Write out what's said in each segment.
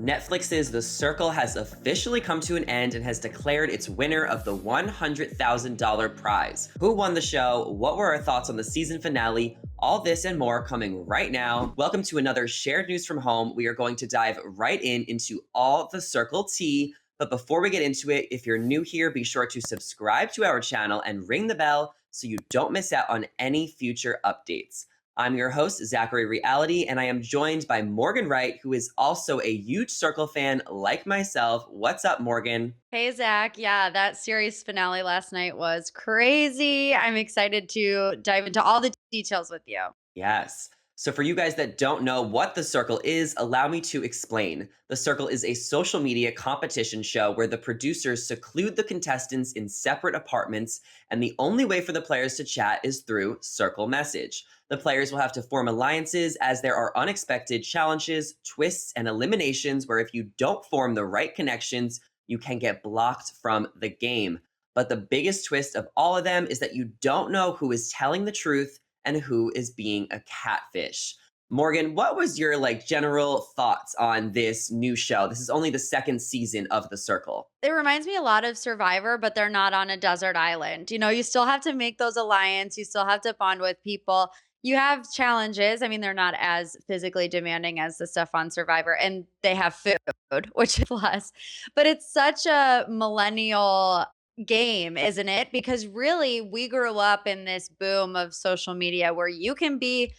Netflix's The Circle has officially come to an end and has declared its winner of the $100,000 prize. Who won the show? What were our thoughts on the season finale? All this and more coming right now. Welcome to another Shared News from Home. We are going to dive right into all the Circle tea. But before we get into it, if you're new here, be sure to subscribe to our channel and ring the bell so you don't miss out on any future updates. I'm your host, Zachary Reality, and I am joined by Morgan Wright, who is also a huge Circle fan like myself. What's up, Morgan? Hey, Zach. Yeah, that series finale last night was crazy. I'm excited to dive into all the details with you. Yes. So, for you guys that don't know what The Circle is, allow me to explain. The Circle is a social media competition show where the producers seclude the contestants in separate apartments, and the only way for the players to chat is through Circle Message. The players will have to form alliances as there are unexpected challenges, twists, and eliminations where if you don't form the right connections, you can get blocked from the game. But the biggest twist of all of them is that you don't know who is telling the truth and who is being a catfish. Morgan, what was your general thoughts on this new show? This is only the second season of The Circle. It reminds me a lot of Survivor, but they're not on a desert island. You still have to make those alliances, you still have to bond with people. You have challenges. I mean, they're not as physically demanding as the stuff on Survivor, and they have food, which is less. But it's such a millennial game, isn't it? Because really, we grew up in this boom of social media where you can be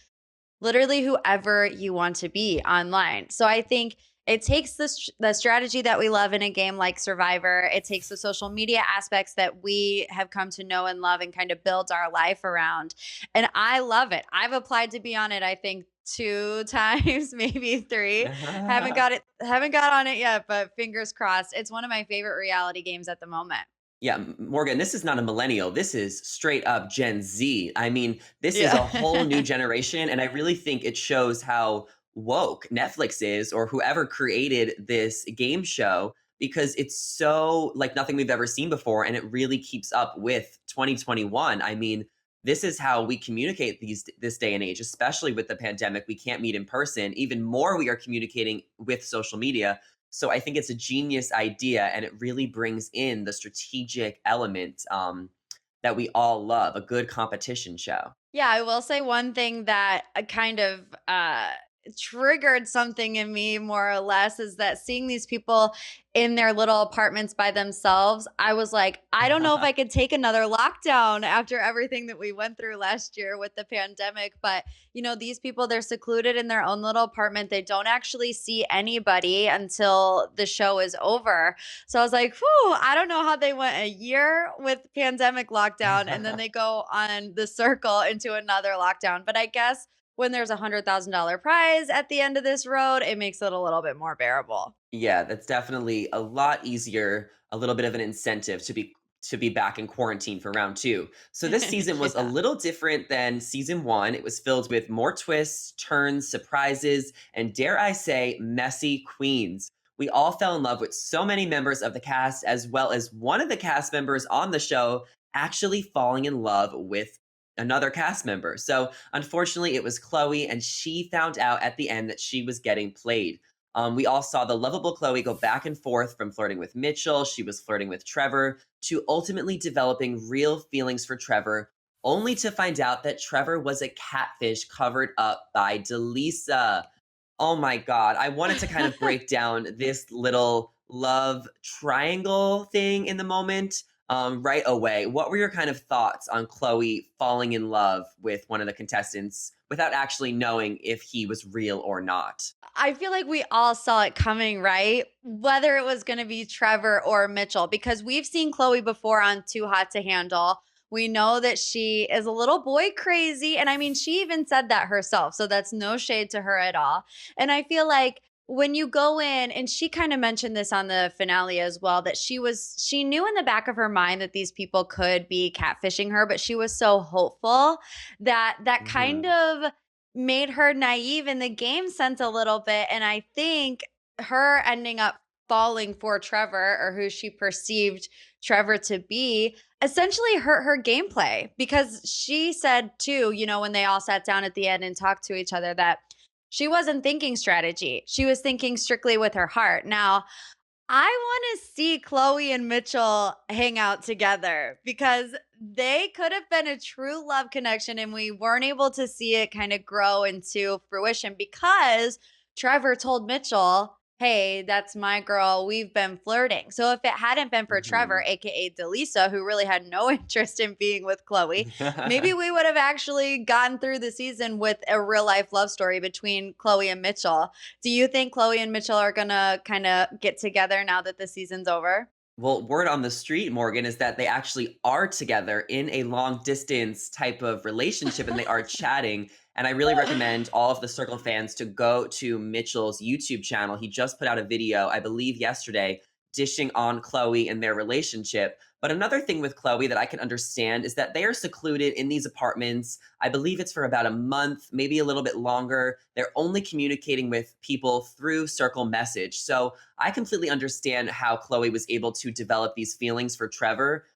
literally whoever you want to be online. So I think it takes the strategy that we love in a game like Survivor. It takes the social media aspects that we have come to know and love and kind of builds our life around. And I love it. I've applied to be on it, I think, two times, maybe three. Haven't got on it yet, but fingers crossed. It's one of my favorite reality games at the moment. Yeah, Morgan, this is not a millennial. This is straight up Gen Z. I mean, this is a whole new Yeah. generation. And I really think it shows how woke Netflix is or whoever created this game show because it's so like nothing we've ever seen before. And it really keeps up with 2021. I mean, this is how we communicate this day and age, especially with the pandemic. We can't meet in person. Even more, we are communicating with social media. So I think it's a genius idea, and it really brings in the strategic element that we all love, a good competition show. Yeah, I will say one thing that kind of triggered something in me more or less is that seeing these people in their little apartments by themselves, I was like, I don't know if I could take another lockdown after everything that we went through last year with the pandemic. But, these people, they're secluded in their own little apartment. They don't actually see anybody until the show is over. So I was like, whew, I don't know how they went a year with pandemic lockdown and then they go on the circle into another lockdown. But I guess when there's $100,000 prize at the end of this road, it makes it a little bit more bearable. Yeah, that's definitely a lot easier, a little bit of an incentive to be back in quarantine for round 2. So this season was a Yeah. little different than season 1. It was filled with more twists, turns, surprises, and dare I say, messy queens. We all fell in love with so many members of the cast, as well as one of the cast members on the show actually falling in love with another cast member. So unfortunately, it was Chloe, and she found out at the end that she was getting played. We all saw the lovable Chloe go back and forth from flirting with Mitchell, she was flirting with Trevor, to ultimately developing real feelings for Trevor, only to find out that Trevor was a catfish covered up by Delisa. Oh my God. I wanted to kind of break down this little love triangle thing in the moment right away. What were your kind of thoughts on Chloe falling in love with one of the contestants without actually knowing if he was real or not? I feel like we all saw it coming, right? Whether it was going to be Trevor or Mitchell, because we've seen Chloe before on Too Hot to Handle. We know that she is a little boy crazy. And I mean, she even said that herself. So that's no shade to her at all. And I feel like when you go in, and she kind of mentioned this on the finale as well, that she knew in the back of her mind that these people could be catfishing her, but she was so hopeful that kind Mhm. of made her naive in the game sense a little bit. And I think her ending up falling for Trevor, or who she perceived Trevor to be, essentially hurt her gameplay, because she said too, when they all sat down at the end and talked to each other, that she wasn't thinking strategy. She was thinking strictly with her heart. Now, I want to see Chloe and Mitchell hang out together because they could have been a true love connection and we weren't able to see it kind of grow into fruition because Trevor told Mitchell, "Hey, that's my girl. We've been flirting." So if it hadn't been for Trevor, Mhm. aka Delisa, who really had no interest in being with Chloe, maybe we would have actually gotten through the season with a real life love story between Chloe and Mitchell. Do you think Chloe and Mitchell are gonna kind of get together now that the season's over? Well, word on the street, Morgan, is that they actually are together in a long distance type of relationship and they are chatting. And I really recommend all of the Circle fans to go to Mitchell's YouTube channel. He just put out a video, I believe yesterday, dishing on Chloe and their relationship. But another thing with Chloe that I can understand is that they are secluded in these apartments. I believe it's for about a month, maybe a little bit longer. They're only communicating with people through Circle Message. So I completely understand how Chloe was able to develop these feelings for Trevor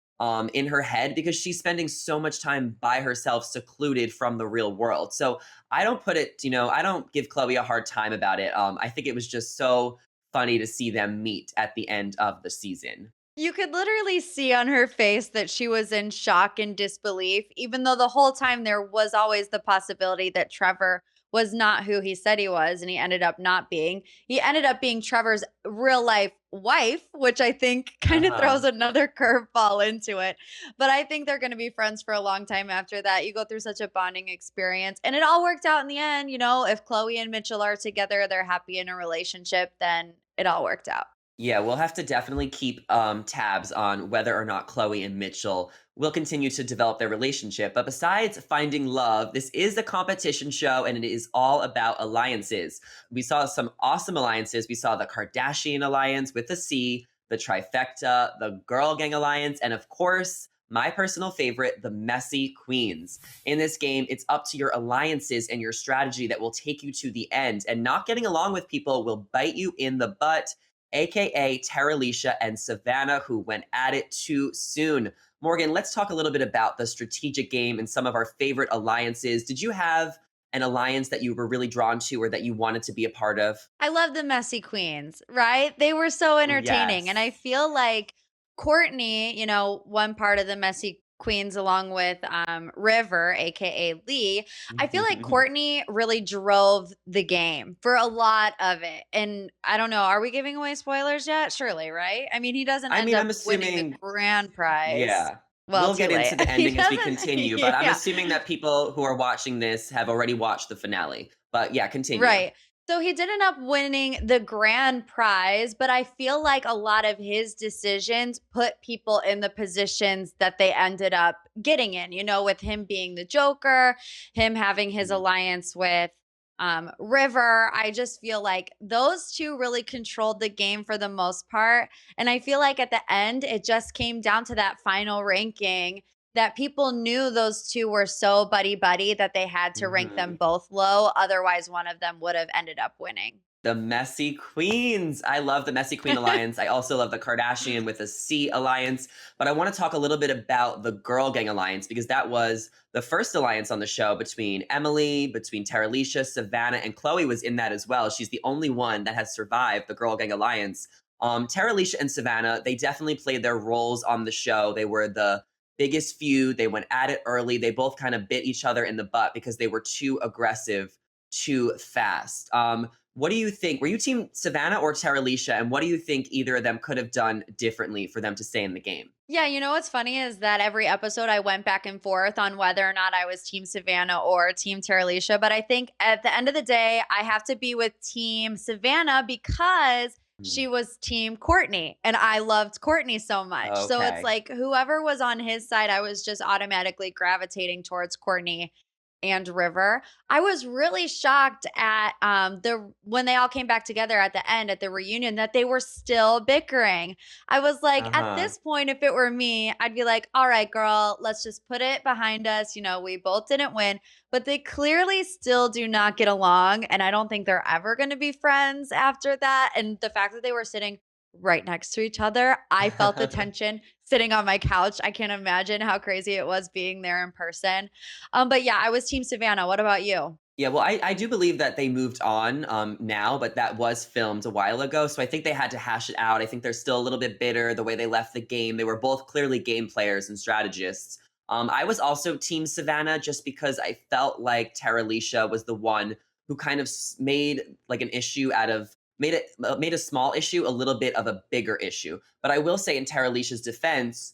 in her head because she's spending so much time by herself, secluded from the real world. So I don't put it, I don't give Chloe a hard time about it. I think it was just so funny to see them meet at the end of the season. You could literally see on her face that she was in shock and disbelief, even though the whole time there was always the possibility that Trevor was not who he said he was, and he ended up not being. He ended up being Trevor's real life wife, which I think Uh kind of throws huh. another curveball into it. But I think they're going to be friends for a long time after that. You go through such a bonding experience, and it all worked out in the end. You know, if Chloe and Mitchell are together, they're happy in a relationship, then it all worked out. Yeah, we'll have to definitely keep tabs on whether or not Chloe and Mitchell will continue to develop their relationship. But besides finding love, this is a competition show and it is all about alliances. We saw some awesome alliances. We saw the Kardashian alliance with the C, the trifecta, the Girl Gang alliance, and of course, my personal favorite, the Messy Queens. In this game, it's up to your alliances and your strategy that will take you to the end. And not getting along with people will bite you in the butt, aka Terralicia and Savannah, who went at it too soon. Morgan, let's talk a little bit about the strategic game and some of our favorite alliances. Did you have an alliance that you were really drawn to or that you wanted to be a part of? I love the messy queens, right? They were so entertaining. And I Yes. feel like Courtney, one part of the messy queens along with River, aka Lee, I feel like Courtney really drove the game for a lot of it. And I don't know, are we giving away spoilers yet? Surely, right? I mean, he doesn't I end mean, up I'm winning the assuming, grand prize. yeah. Well, We'll too get late. into the He ending as we doesn't, continue, but I'm yeah. assuming that people who are watching this have already watched the finale. But yeah, continue. Right. So he did end up winning the grand prize, but I feel like a lot of his decisions put people in the positions that they ended up getting in, with him being the Joker, him having his Mhm. alliance with River. I just feel like those two really controlled the game for the most part. And I feel like at the end, it just came down to that final ranking that people knew those two were so buddy buddy that they had to rank them Mhm. both low. Otherwise, one of them would have ended up winning. The Messy Queens. I love the Messy Queen Alliance. I also love the Kardashian with a C alliance. But I want to talk a little bit about the Girl Gang Alliance because that was the first alliance on the show between Emily, between Terralicia, Savannah, and Chloe was in that as well. She's the only one that has survived the Girl Gang Alliance. Terralicia and Savannah, they definitely played their roles on the show. They were the biggest feud. They went at it early. They both kind of bit each other in the butt because they were too aggressive too fast. What do you think? Were you team Savannah or Tara Alicia? And what do you think either of them could have done differently for them to stay in the game? Yeah, what's funny is that every episode I went back and forth on whether or not I was Team Savannah or Team Terralicia. But I think at the end of the day, I have to be with Team Savannah because Mm, she was Team Courtney and I loved Courtney so much. So it's okay. like whoever was on his side, I was just automatically gravitating towards Courtney and River. I was really shocked at the when they all came back together at the end at the reunion that they were still bickering. I was like, Uh at huh. this point, if it were me, I'd be like, all right, girl, let's just put it behind us. We both didn't win, but they clearly still do not get along. And I don't think they're ever going to be friends after that. And the fact that they were sitting right next to each other, I felt the tension sitting on my couch. I can't imagine how crazy it was being there in person. But yeah, I was Team Savannah. What about you? Yeah, well, I do believe that they moved on now, but that was filmed a while ago. So I think they had to hash it out. I think they're still a little bit bitter the way they left the game. They were both clearly game players and strategists. I was also Team Savannah just because I felt like Terralisha was the one who kind of made like an issue out of made a small issue a little bit of a bigger issue. But I will say in Terralisha's defense,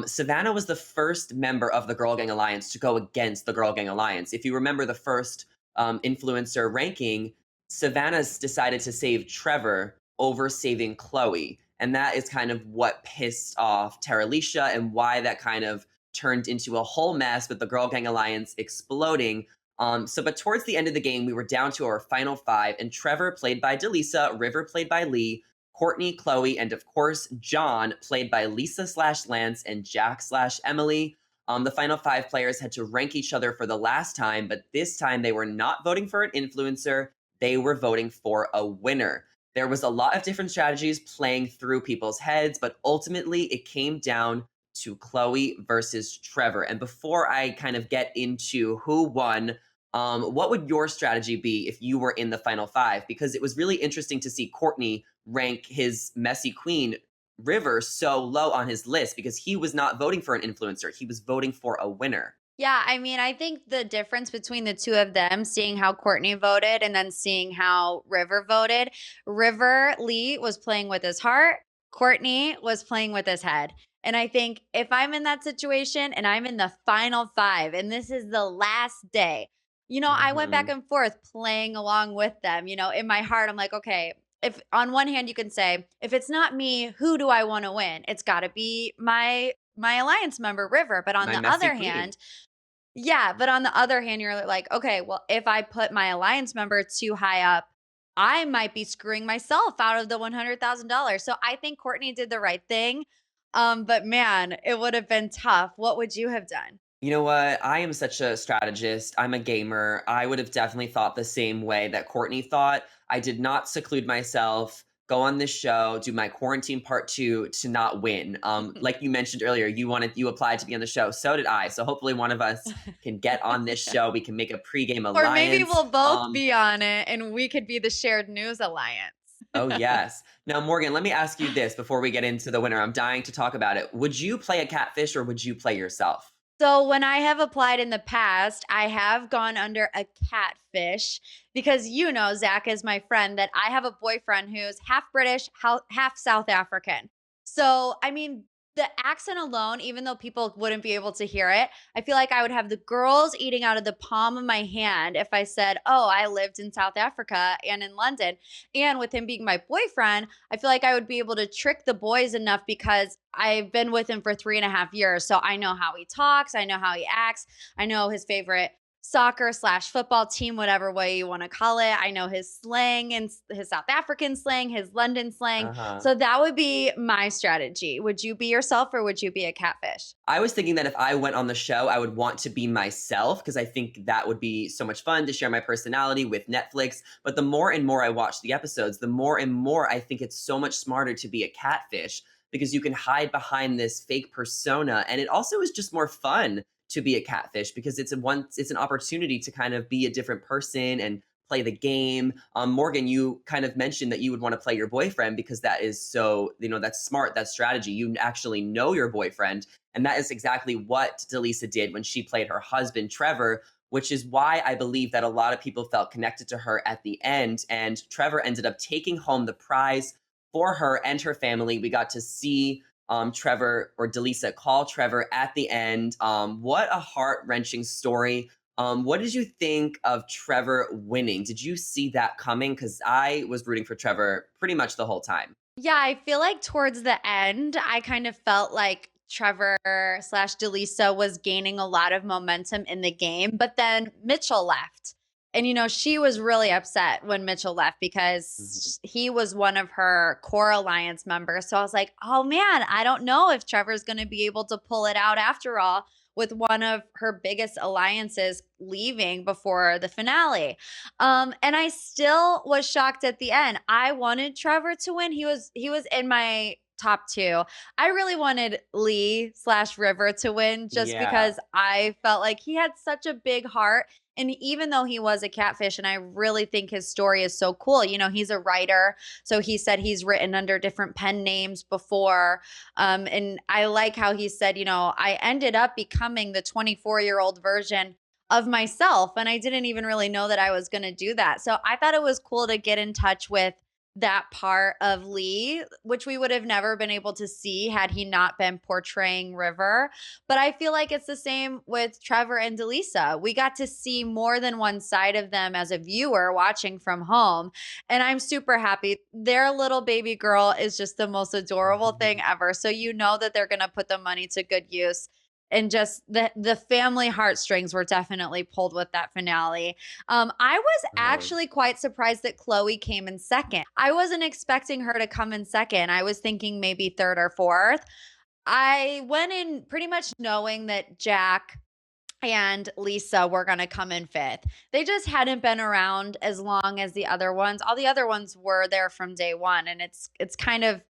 Savannah was the first member of the Girl Gang Alliance to go against the Girl Gang Alliance. If you remember the first influencer ranking, Savannah's decided to save Trevor over saving Chloe. And that is kind of what pissed off Terralisha and why that kind of turned into a whole mess with the Girl Gang Alliance exploding. But towards the end of the game, we were down to our final five, and Trevor, played by Delisa, River, played by Lee, Courtney, Chloe, and of course, John, played by Lisa slash Lance and Jack slash Emily. The final five players had to rank each other for the last time, but this time they were not voting for an influencer, they were voting for a winner. There was a lot of different strategies playing through people's heads, but ultimately it came down to Chloe versus Trevor. And before I kind of get into who won, what would your strategy be if you were in the final five? Because it was really interesting to see Courtney rank his messy queen River so low on his list because he was not voting for an influencer. He was voting for a winner. Yeah, I mean, I think the difference between the two of them, seeing how Courtney voted and then seeing how River voted, River Lee was playing with his heart, Courtney was playing with his head. And I think if I'm in that situation and I'm in the final five and this is the last day, I went back Mhm. and forth playing along with them. In my heart, I'm like, okay, if on one hand you can say, if it's not me, who do I want to win? It's got to be my alliance member River. But on My the messy other queen. hand, yeah, but on the other hand, you're like, okay, well, if I put my alliance member too high up, I might be screwing myself out of the $100,000. So I think Courtney did the right thing. But man, it would have been tough. What would you have done? You know what? I am such a strategist. I'm a gamer. I would have definitely thought the same way that Courtney thought. I did not seclude myself, go on this show, do my quarantine part two to not win. Like you mentioned earlier, you applied to be on the show. So did I. So hopefully one of us can get on this show. We can make a pregame Or maybe alliance. we'll both be on it and we could be the shared news alliance. Oh yes. Now, Morgan, let me ask you this before we get into the winner. I'm dying to talk about it. Would you play a catfish or would you play yourself? So when I have applied in the past, I have gone under a catfish because Zach is my friend, that I have a boyfriend who's half British, half South African. So, I mean, the accent alone, even though people wouldn't be able to hear it, I feel like I would have the girls eating out of the palm of my hand if I said, oh, I lived in South Africa and in London. And with him being my boyfriend, I feel like I would be able to trick the boys enough because I've been with him for 3.5 years. So I know how he talks, I know how he acts, I know his favorite soccer slash football team, whatever way you want to call it. I know his slang and his South African slang, his London slang. Uh-huh. So that would be my strategy. Would you be yourself or would you be a catfish? I was thinking that if I went on the show, I would want to be myself because I think that would be so much fun to share my personality with Netflix. But the more and more I watch the episodes, the more and more I think it's so much smarter to be a catfish because you can hide behind this fake persona. And it also is just more fun to be a catfish because it's an opportunity to kind of be a different person and play the game. Morgan, you kind of mentioned that you would want to play your boyfriend because that is so, that's smart, that's strategy. You actually know your boyfriend. And that is exactly what Delisa did when she played her husband, Trevor, which is why I believe that a lot of people felt connected to her at the end. And Trevor ended up taking home the prize for her and her family. We got to see Trevor or Delisa call Trevor at the end. What a heart wrenching story. What did you think of Trevor winning? Did you see that coming? Because I was rooting for Trevor pretty much the whole time. Yeah, I feel like towards the end, I kind of felt like Trevor slash Delisa was gaining a lot of momentum in the game, but then Mitchell left. And, she was really upset when Mitchell left Mhm. because he was one of her core alliance members. So I was like, oh man, I don't know if Trevor's going to be able to pull it out after all with one of her biggest alliances leaving before the finale. And I still was shocked at the end. I wanted Trevor to win. He was in my top two. I really wanted Lee slash River to win just Yeah. because I felt like he had such a big heart. And even though he was a catfish, and I really think his story is so cool, he's a writer. So he said he's written under different pen names before. And I like how he said, I ended up becoming the 24-year-old version of myself. And I didn't even really know that I was going to do that. So I thought it was cool to get in touch with that part of Lee, which we would have never been able to see had he not been portraying River. But I feel like it's the same with Trevor and Delisa. We got to see more than one side of them as a viewer watching from home. And I'm super happy. Their little baby girl is just the most adorable thing ever. So you know that they're going to put the money to good use. And just the family heartstrings were definitely pulled with that finale. I was Uh-huh. actually quite surprised that Chloe came in second. I wasn't expecting her to come in second. I was thinking maybe third or fourth. I went in pretty much knowing that Jack and Lisa were going to come in fifth. They just hadn't been around as long as the other ones. All the other ones were there from day one, and it's kind of,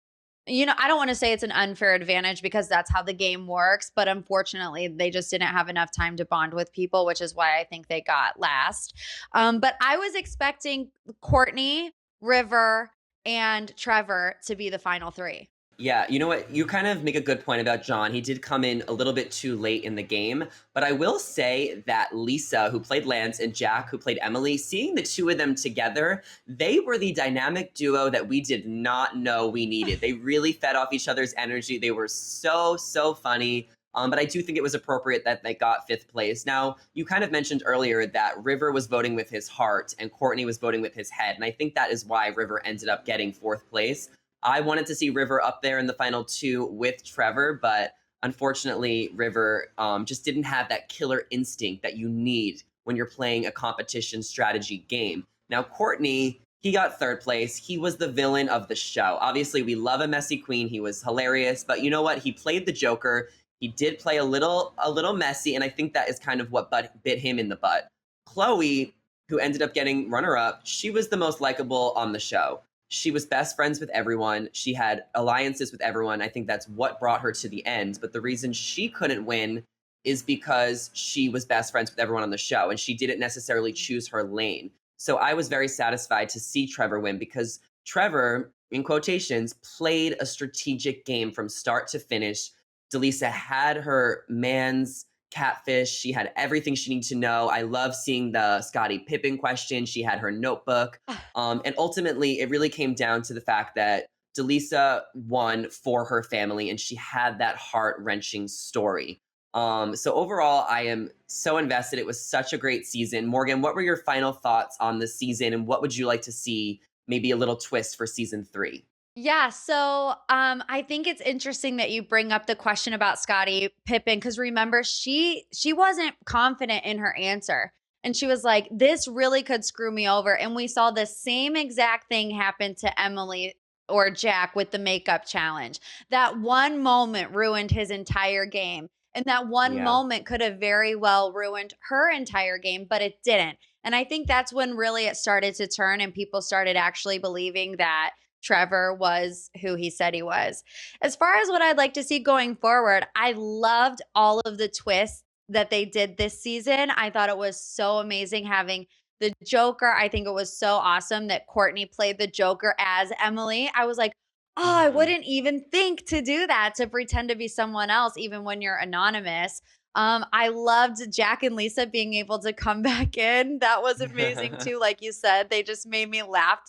I don't want to say it's an unfair advantage because that's how the game works, but unfortunately, they just didn't have enough time to bond with people, which is why I think they got last. But I was expecting Courtney, River, and Trevor to be the final three. Yeah, you know what? You kind of make a good point about John. He did come in a little bit too late in the game, but I will say that Lisa, who played Lance, and Jack, who played Emily, seeing the two of them together, they were the dynamic duo that we did not know we needed. They really fed off each other's energy. They were so, so funny. But I do think it was appropriate that they got fifth place. Now, you kind of mentioned earlier that River was voting with his heart and Courtney was voting with his head. And I think that is why River ended up getting fourth place. I wanted to see River up there in the final two with Trevor, but unfortunately, River just didn't have that killer instinct that you need when you're playing a competition strategy game. Now, Courtney, he got third place. He was the villain of the show. Obviously, we love a messy queen. He was hilarious, but you know what? He played the Joker. He did play a little messy, and I think that is kind of what bit him in the butt. Chloe, who ended up getting runner up, she was the most likable on the show. She was best friends with everyone. She had alliances with everyone. I think that's what brought her to the end. But the reason she couldn't win is because she was best friends with everyone on the show and she didn't necessarily choose her lane. So I was very satisfied to see Trevor win because Trevor, in quotations, played a strategic game from start to finish. Delisa had her man's catfish. She had everything she needed to know. I love seeing the Scottie Pippen question. She had her notebook. And ultimately, it really came down to the fact that Delisa won for her family and she had that heart wrenching story. So overall, I am so invested. It was such a great season. Morgan, what were your final thoughts on the season and what would you like to see maybe a little twist for season 3? Yeah, so I think it's interesting that you bring up the question about Scottie Pippen because remember she wasn't confident in her answer, and she was like, "This really could screw me over." And we saw the same exact thing happen to Emily or Jack with the makeup challenge. That one moment ruined his entire game, and that one Yeah. moment could have very well ruined her entire game, but it didn't. And I think that's when really it started to turn, and people started actually believing that Trevor was who he said he was. As far as what I'd like to see going forward, I loved all of the twists that they did this season. I thought it was so amazing having the Joker. I think it was so awesome that Courtney played the Joker as Emily. I was like, oh, I Mhm. wouldn't even think to do that, to pretend to be someone else, even when you're anonymous. I loved Jack and Lisa being able to come back in. That was amazing too. Like you said, they just made me laugh.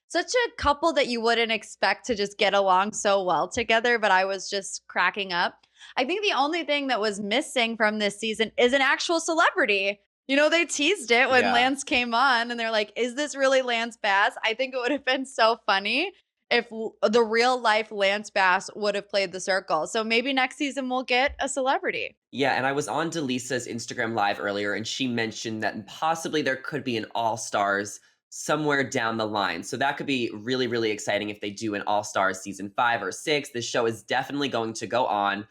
Such a couple that you wouldn't expect to just get along so well together, but I was just cracking up. I think the only thing that was missing from this season is an actual celebrity. They teased it when Yeah. Lance came on and they're like, is this really Lance Bass? I think it would have been so funny if the real life Lance Bass would have played the circle. So maybe next season we'll get a celebrity. Yeah, and I was on Delisa's Instagram live earlier, and she mentioned that possibly there could be an All Stars somewhere down the line. So that could be really, really exciting if they do an All Stars season 5 or 6. This show is definitely going to go on.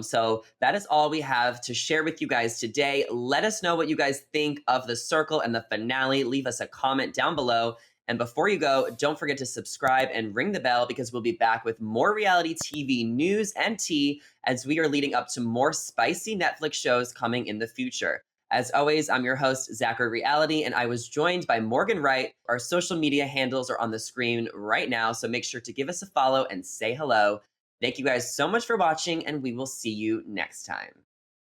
So that is all we have to share with you guys today. Let us know what you guys think of the circle and the finale. Leave us a comment down below. And before you go, don't forget to subscribe and ring the bell because we'll be back with more reality TV news and tea as we are leading up to more spicy Netflix shows coming in the future. As always, I'm your host, Zachary Reality, and I was joined by Morgan Wright. Our social media handles are on the screen right now, so make sure to give us a follow and say hello. Thank you guys so much for watching, and we will see you next time.